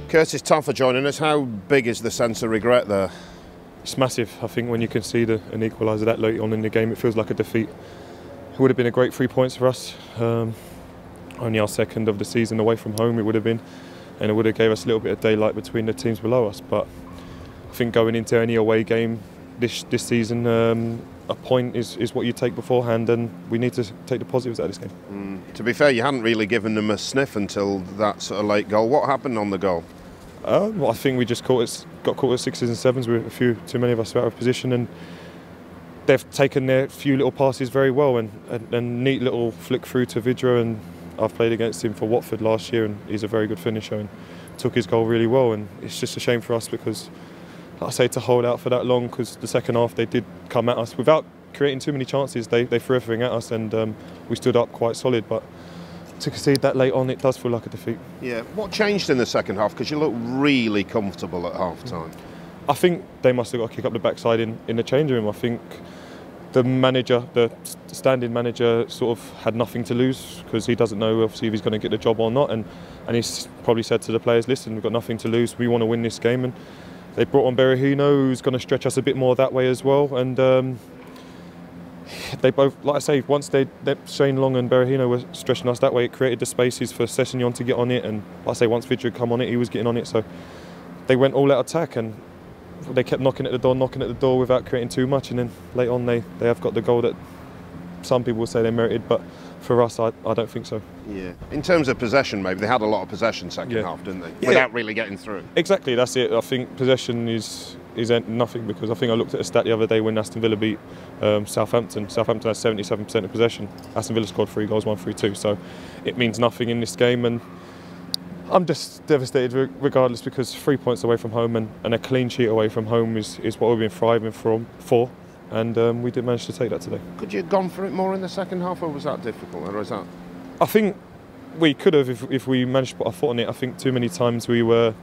Curtis Davies joining us. How big is the sense of regret there? It's massive. I think when you concede an equaliser that late on in the game, it feels like a defeat. It would have been a great 3 points for us. Only our second of the season away from home it would have been, and it would have gave us a little bit of daylight between the teams below us. But I think going into any away game this season, a point is what you take beforehand, and we need to take the positives out of this game. To be fair, you hadn't really given them a sniff until that sort of late goal. What happened on the goal? Well, I think we just got caught at sixes and sevens with a few too many of us out of position, and they've taken their few little passes very well, and neat little flick through to Vidra, and I've played against him for Watford last year, and he's a very good finisher and took his goal really well. And it's just a shame for us because, like I say, to hold out for that long, because the second half they did come at us without creating too many chances. They threw everything at us, and we stood up quite solid. But to concede that late on, it does feel like a defeat. Yeah. What changed in the second half? Because you looked really comfortable at half time. I think they must have got to kick up the backside in the changing room. I think the manager, the standing manager, sort of had nothing to lose because he doesn't know obviously if he's going to get the job or not, and he's probably said to the players, listen, we've got nothing to lose, we want to win this game. And they brought on Berahino, who's going to stretch us a bit more that way as well. And they both, like I say, once Shane Long and Berahino were stretching us that way, it created the spaces for Sessegnon to get on it, and like I say, once Vidra had come on it, he was getting on it. So they went all out attack, and they kept knocking at the door without creating too much, and then late on they have got the goal that some people will say they merited, but for us I don't think so. Yeah. In terms of possession, maybe they had a lot of possession second half, didn't they? Yeah. Without really getting through. Exactly, that's it. I think possession is nothing, because I think I looked at a stat the other day when Aston Villa beat Southampton. Southampton has 77% of possession. Aston Villa scored 3 goals, won 3-2. So it means nothing in this game, and I'm just devastated regardless, because 3 points away from home and a clean sheet away from home is what we've been thriving for, and we did manage to take that today. Could you have gone for it more in the second half, or was that difficult? Or is that? I think we could have if we managed to put our foot on it. I think too many times we were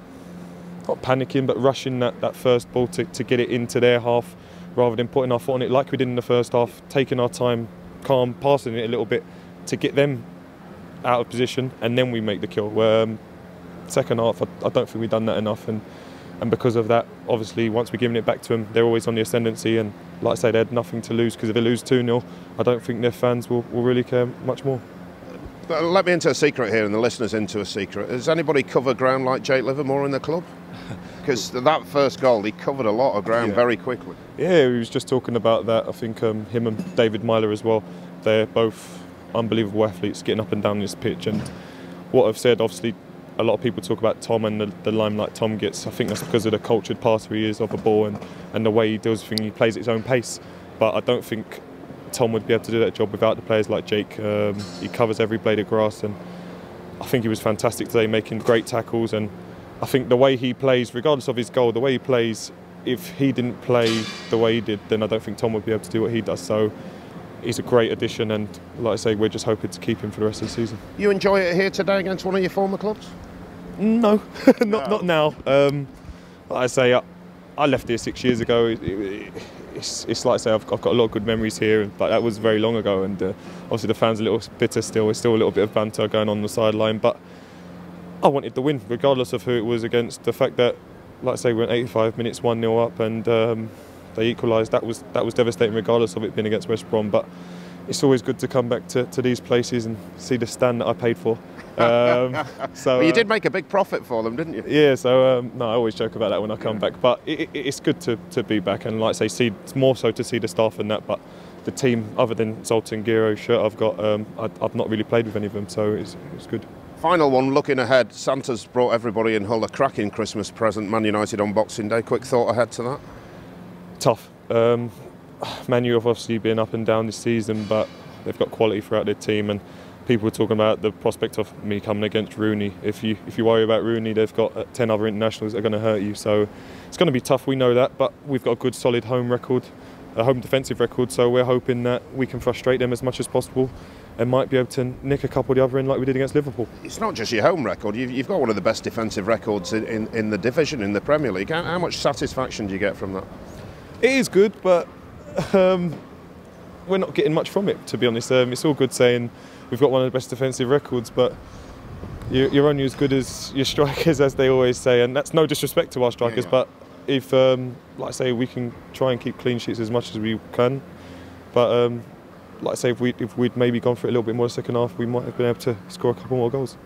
not panicking but rushing that first ball to get it into their half rather than putting our foot on it like we did in the first half, taking our time, calm, passing it a little bit to get them out of position, and then we make the kill. Second half, I don't think we've done that enough, and because of that, obviously, once we're giving it back to them, they're always on the ascendancy, and like I say, they had nothing to lose, because if they lose 2-0, I don't think their fans will really care much more. But let me into a secret here, and the listeners into a secret. Has anybody covered ground like Jake Livermore in the club? Because that first goal, he covered a lot of ground very quickly. Yeah, we was just talking about that. I think him and David Myler as well, they're both unbelievable athletes getting up and down this pitch, and what I've said, obviously, a lot of people talk about Tom and the limelight Tom gets. I think that's because of the cultured passer he is of a ball, and the way he deals with things. He plays at his own pace, but I don't think Tom would be able to do that job without the players like Jake. He covers every blade of grass, and I think he was fantastic today, making great tackles. And I think the way he plays, regardless of his goal, the way he plays, if he didn't play the way he did, then I don't think Tom would be able to do what he does. So he's a great addition, and like I say, we're just hoping to keep him for the rest of the season. You enjoy it here today against one of your former clubs? No, not now. Like I say, I left here 6 years ago. It's like I say, I've got a lot of good memories here, but that was very long ago, and obviously the fans are a little bitter still. There's still a little bit of banter going on the sideline, but I wanted the win, regardless of who it was against. The fact that, like I say, we went 85 minutes 1-0 up, and they equalised. That was devastating, regardless of it being against West Brom. But it's always good to come back to these places and see the stand that I paid for. So you did make a big profit for them, didn't you? Yeah. So no, I always joke about that when I come back. But it's good to be back, and like I say, it's more so to see the staff and that. But the team, other than Zoltan Giro's shirt, I've got. I've not really played with any of them, so it's good. Final one, looking ahead, Santa's brought everybody in Hull a cracking Christmas present, Man United on Boxing Day. Quick thought ahead to that? Tough. Man U have obviously been up and down this season, but they've got quality throughout their team, and people were talking about the prospect of me coming against Rooney. If you worry about Rooney, they've got 10 other internationals that are going to hurt you, so it's going to be tough, we know that, but we've got a good solid home record, a home defensive record, so we're hoping that we can frustrate them as much as possible and might be able to nick a couple of the other in like we did against Liverpool. It's not just your home record, you've got one of the best defensive records in the division, in the Premier League. How much satisfaction do you get from that? It is good, but we're not getting much from it, to be honest. It's all good saying we've got one of the best defensive records, but you're only as good as your strikers, as they always say, and that's no disrespect to our strikers. Yeah. But if, like I say, we can try and keep clean sheets as much as we can, but like I say, if we'd maybe gone for it a little bit more in the second half, we might have been able to score a couple more goals.